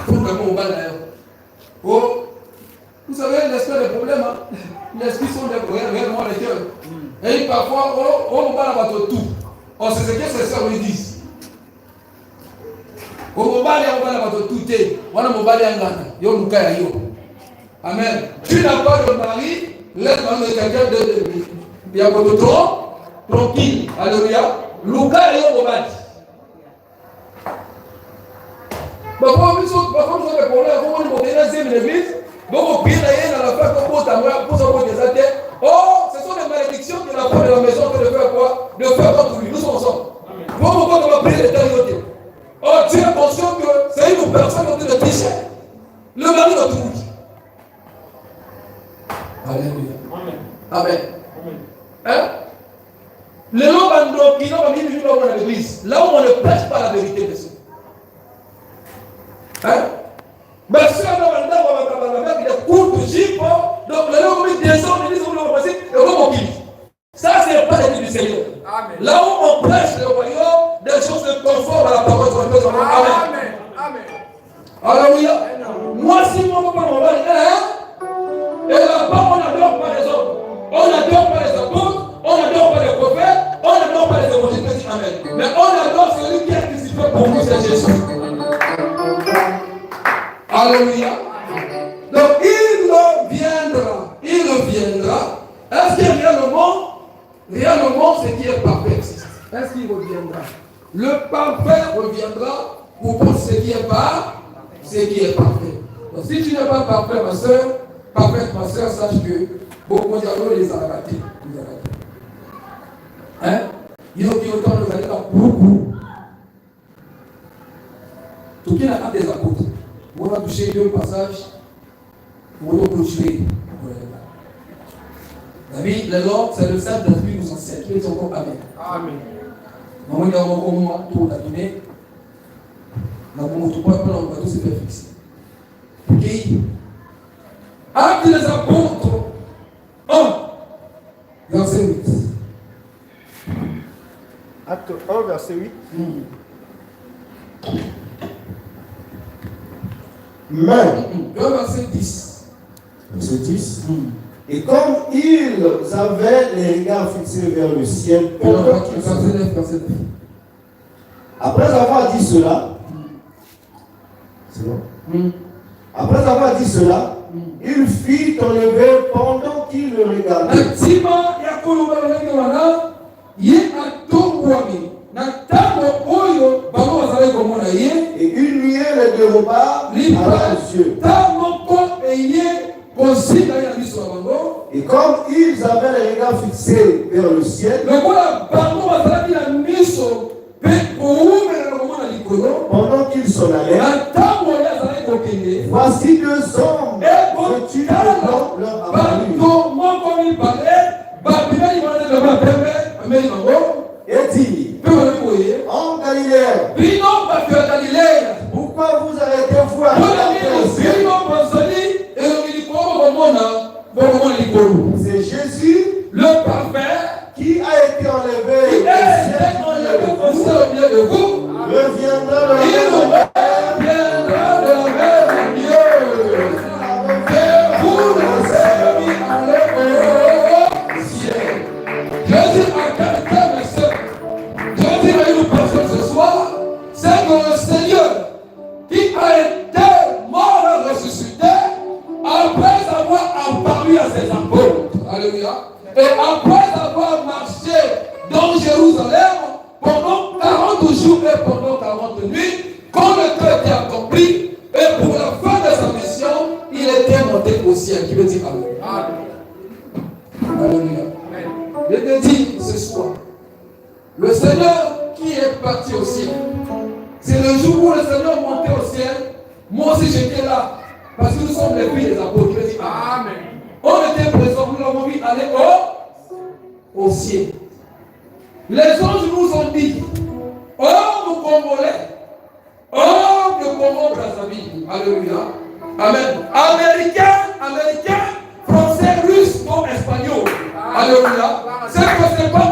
Pour vraiment au bas d'ailleurs. Oh, vous savez, l'esprit des problèmes, hein? L'esprit sont réellement les cœurs. Et parfois, on va là-bas tout. On sait ce que ces sœurs lui disent. On va là-bas tout. On va là-bas yo. Amen. Tu n'as pas de mari, laisse-moi quelqu'un de tranquille. Alléluia. Luka et yo mobali. Parfois, nous avons des problèmes. Quand on est dans l'église, donc on prie dans la fête pour savoir des athées. Oh, ce sont des malédictions que la femme de la maison fait de faire quoi? De faire contre lui. Nous sommes ensemble. Pourquoi on va prier l'éternité? Oh, tu es conscient que c'est une personne qui est de tricher. Le mari de tout le monde. Alléluia. Amen. Hein? Les gens qui n'ont pas mis dans l'église, là où on ne prêche pas la vérité de ça. Hein? Mais si on a il est court de jipe, donc les gens qui descendent, ils disent qu'on va passer, et on va ça, c'est pas l'église du Seigneur. Amen. Là où on prêche le royaume, des choses de confort à la parole de Dieu. Amen. Amen. Alléluia. Moi, si mon papa m'en va, et là-bas, on n'adore pas les hommes. On n'adore pas les apôtres, on n'adore pas les prophètes, on n'adore pas les évangélistes. Amen. Mais on adore celui qui a participé pour nous, c'est Jésus. Alléluia. Donc il reviendra. Est-ce qu'il y a le monde? Réellement, ce qui est parfait existe. Est-ce qu'il reviendra? Le parfait reviendra pour ce qui est parfait. Donc si tu n'es pas parfait, ma soeur, parfaite, ma soeur, sache que beaucoup de gens les a ratés. Hein? Ils ont dit autant nous aller dans beaucoup. Tout qui n'a pas des apôtres. On va toucher deux passages. On va clôturer. David, le Lord, c'est le Saint-Esprit qui nous enseigne. Qui est encore Amen. Amen. Maman, il y a encore un moment pour la Guinée. Dans mon autre point, on va tous se faire fixer. Ok. Actes des apôtres 1, verset 8. Acte 1, verset 8. Mais, verset 10. Verset 10. Et comme ils avaient les regards fixés vers le ciel, après avoir dit cela, c'est bon? Après avoir dit cela, il fit enlever pendant qu'il le regardait. Et une nuée les déroba à leurs yeux. Et comme ils avaient les regards fixés vers le ciel, pendant qu'ils s'en allaient, voici deux hommes vêtus de blanc leur apparurent. Et dit, en Galilée, pourquoi vous arrêtez-vous à c'est Jésus, le parfait, qui a été enlevé de vous, reviendra de la même Dieu. Vous le servez au ciel. Je dis à quelqu'un, mes soeurs, je dis à une personne ce soir, c'est que le Seigneur qui a été mort et ressuscité, après avoir apparu à ses apôtres, alléluia, et après avoir marché dans Jérusalem pendant 40 jours et pendant 40 nuits, quand le cœur était accompli, et pour la fin de sa mission, il était monté au ciel. Qui veut dire Alléluia. Alléluia. Je te dis ce soir, le Seigneur qui est parti au ciel, c'est le jour où le Seigneur montait au ciel. Moi aussi j'étais là, parce que nous sommes les filles des apôtres. Je dis Amen. On était présents, nous l'avons vu aller au ciel. Les anges nous ont dit, oh nous Congolais, oh le Congo Brazzaville, alléluia, amen, américain, français, russe, non espagnol, alléluia, c'est que c'est pas